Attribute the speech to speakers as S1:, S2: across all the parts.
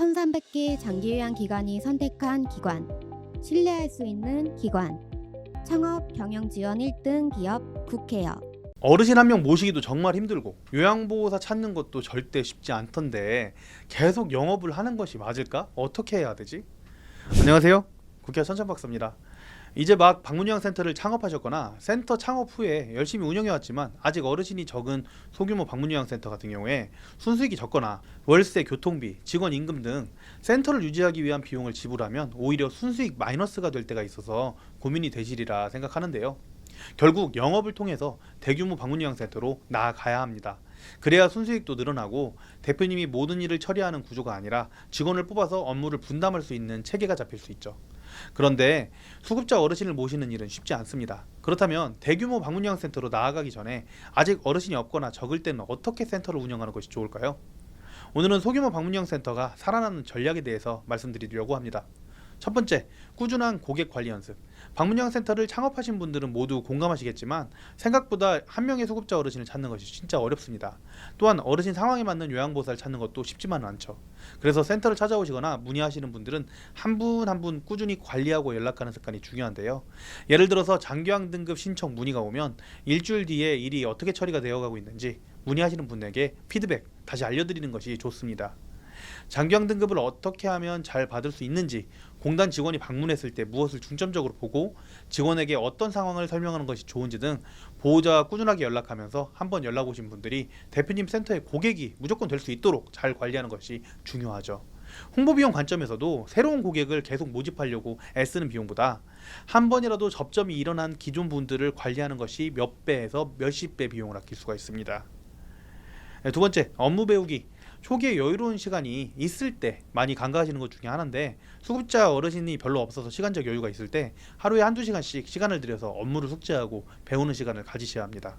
S1: 1300개 장기요양기관이 선택한 기관, 신뢰할 수 있는 기관, 창업 경영 지원 1등 기업 국회요.
S2: 어르신 한 명 모시기도 정말 힘들고 요양보호사 찾는 것도 절대 쉽지 않던데 계속 영업을 하는 것이 맞을까? 어떻게 해야 되지? 안녕하세요, 국회 천천박사입니다. 이제 막 방문요양센터를 창업하셨거나 센터 창업 후에 열심히 운영해왔지만 아직 어르신이 적은 소규모 방문요양센터 같은 경우에 순수익이 적거나 월세, 교통비, 직원 임금 등 센터를 유지하기 위한 비용을 지불하면 오히려 순수익 마이너스가 될 때가 있어서 고민이 되시리라 생각하는데요. 결국 영업을 통해서 대규모 방문요양센터로 나아가야 합니다. 그래야 순수익도 늘어나고 대표님이 모든 일을 처리하는 구조가 아니라 직원을 뽑아서 업무를 분담할 수 있는 체계가 잡힐 수 있죠. 그런데 수급자 어르신을 모시는 일은 쉽지 않습니다. 그렇다면 대규모 방문요양센터로 나아가기 전에 아직 어르신이 없거나 적을 때는 어떻게 센터를 운영하는 것이 좋을까요? 오늘은 소규모 방문요양센터가 살아나는 전략에 대해서 말씀드리려고 합니다. 첫 번째, 꾸준한 고객 관리 연습. 방문요양센터를 창업하신 분들은 모두 공감하시겠지만 생각보다 한 명의 수급자 어르신을 찾는 것이 진짜 어렵습니다. 또한 어르신 상황에 맞는 요양보호사를 찾는 것도 쉽지만은 않죠. 그래서 센터를 찾아오시거나 문의하시는 분들은 한 분 한 분 꾸준히 관리하고 연락하는 습관이 중요한데요. 예를 들어서 장기요양 등급 신청 문의가 오면 일주일 뒤에 일이 어떻게 처리가 되어가고 있는지 문의하시는 분에게 피드백 다시 알려드리는 것이 좋습니다. 장기요양 등급을 어떻게 하면 잘 받을 수 있는지, 공단 직원이 방문했을 때 무엇을 중점적으로 보고 직원에게 어떤 상황을 설명하는 것이 좋은지 등 보호자와 꾸준하게 연락하면서 한번 연락 오신 분들이 대표님 센터의 고객이 무조건 될 수 있도록 잘 관리하는 것이 중요하죠. 홍보비용 관점에서도 새로운 고객을 계속 모집하려고 애쓰는 비용보다 한 번이라도 접점이 일어난 기존 분들을 관리하는 것이 몇 배에서 몇십 배 비용을 아낄 수가 있습니다. 두 번째, 업무 배우기. 초기에 여유로운 시간이 있을 때 많이 간과하시는 것 중에 하나인데, 수급자 어르신이 별로 없어서 시간적 여유가 있을 때 하루에 한두 시간씩 시간을 들여서 업무를 숙지하고 배우는 시간을 가지셔야 합니다.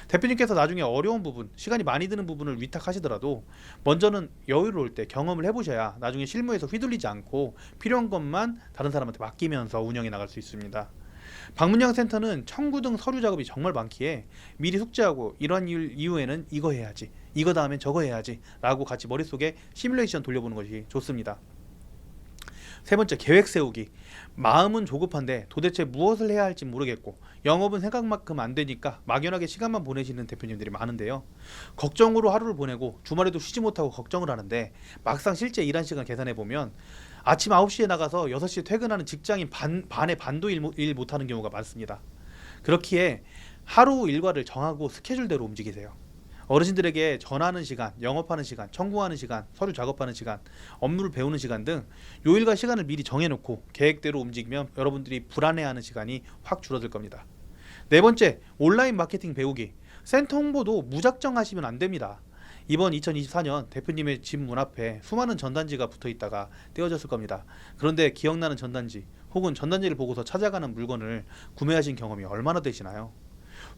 S2: 대표님께서 나중에 어려운 부분, 시간이 많이 드는 부분을 위탁하시더라도 먼저는 여유로울 때 경험을 해보셔야 나중에 실무에서 휘둘리지 않고 필요한 것만 다른 사람한테 맡기면서 운영해 나갈 수 있습니다. 방문요양센터는 청구 등 서류 작업이 정말 많기에 미리 숙지하고 이러한 이후에는 이거 해야지, 이거 다음엔 저거 해야지 라고 같이 머릿속에 시뮬레이션 돌려보는 것이 좋습니다. 세 번째, 계획 세우기. 마음은 조급한데 도대체 무엇을 해야 할지 모르겠고 영업은 생각만큼 안 되니까 막연하게 시간만 보내시는 대표님들이 많은데요. 걱정으로 하루를 보내고 주말에도 쉬지 못하고 걱정을 하는데 막상 실제 일한 시간 계산해 보면 아침 9시에 나가서 6시에 퇴근하는 직장인 반의 반도 일 못하는 경우가 많습니다. 그렇기에 하루 일과를 정하고 스케줄대로 움직이세요. 어르신들에게 전하는 시간, 영업하는 시간, 청구하는 시간, 서류 작업하는 시간, 업무를 배우는 시간 등 요일과 시간을 미리 정해놓고 계획대로 움직이면 여러분들이 불안해하는 시간이 확 줄어들 겁니다. 네 번째, 온라인 마케팅 배우기. 센터 홍보도 무작정 하시면 안 됩니다. 이번 2024년 대표님의 집 문 앞에 수많은 전단지가 붙어 있다가 떼어졌을 겁니다. 그런데 기억나는 전단지 혹은 전단지를 보고서 찾아가는 물건을 구매하신 경험이 얼마나 되시나요?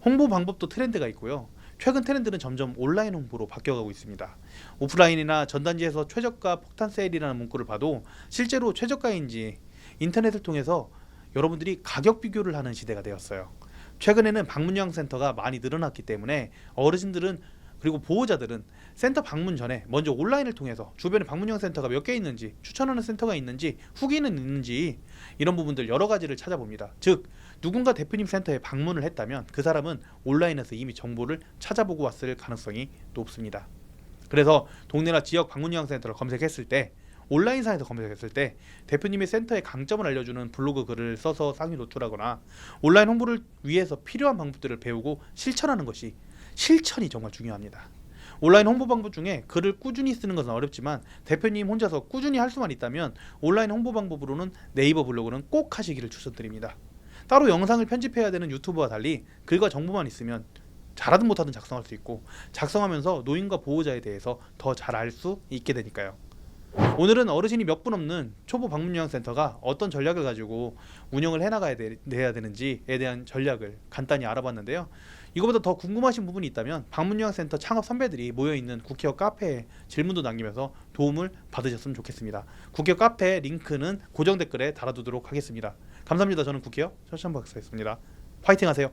S2: 홍보 방법도 트렌드가 있고요. 최근 트렌드는 점점 온라인 홍보로 바뀌어가고 있습니다. 오프라인이나 전단지에서 최저가 폭탄 세일이라는 문구를 봐도 실제로 최저가인지 인터넷을 통해서 여러분들이 가격 비교를 하는 시대가 되었어요. 최근에는 방문요양센터가 많이 늘어났기 때문에 어르신들은 그리고 보호자들은 센터 방문 전에 먼저 온라인을 통해서 주변에 방문요양센터가 몇 개 있는지, 추천하는 센터가 있는지, 후기는 있는지 이런 부분들 여러 가지를 찾아봅니다. 즉 누군가 대표님 센터에 방문을 했다면 그 사람은 온라인에서 이미 정보를 찾아보고 왔을 가능성이 높습니다. 그래서 동네나 지역 방문요양센터를 검색했을 때, 온라인상에서 검색했을 때 대표님의 센터의 강점을 알려주는 블로그 글을 써서 상위 노출하거나 온라인 홍보를 위해서 필요한 방법들을 배우고 실천하는 것이, 실천이 정말 중요합니다. 온라인 홍보 방법 중에 글을 꾸준히 쓰는 것은 어렵지만 대표님 혼자서 꾸준히 할 수만 있다면 온라인 홍보 방법으로는 네이버 블로그는 꼭 하시기를 추천드립니다. 따로 영상을 편집해야 되는 유튜브와 달리 글과 정보만 있으면 잘하든 못하든 작성할 수 있고, 작성하면서 노인과 보호자에 대해서 더 잘 알 수 있게 되니까요. 오늘은 어르신이 몇 분 없는 초보 방문요양센터가 어떤 전략을 가지고 운영을 해나가야 되는지에 대한 전략을 간단히 알아봤는데요. 이거보다 더 궁금하신 부분이 있다면 방문요양센터 창업 선배들이 모여있는 국회어 카페에 질문도 남기면서 도움을 받으셨으면 좋겠습니다. 국회어 카페 링크는 고정 댓글에 달아두도록 하겠습니다. 감사합니다. 저는 국회어 천천박사였습니다. 화이팅 하세요.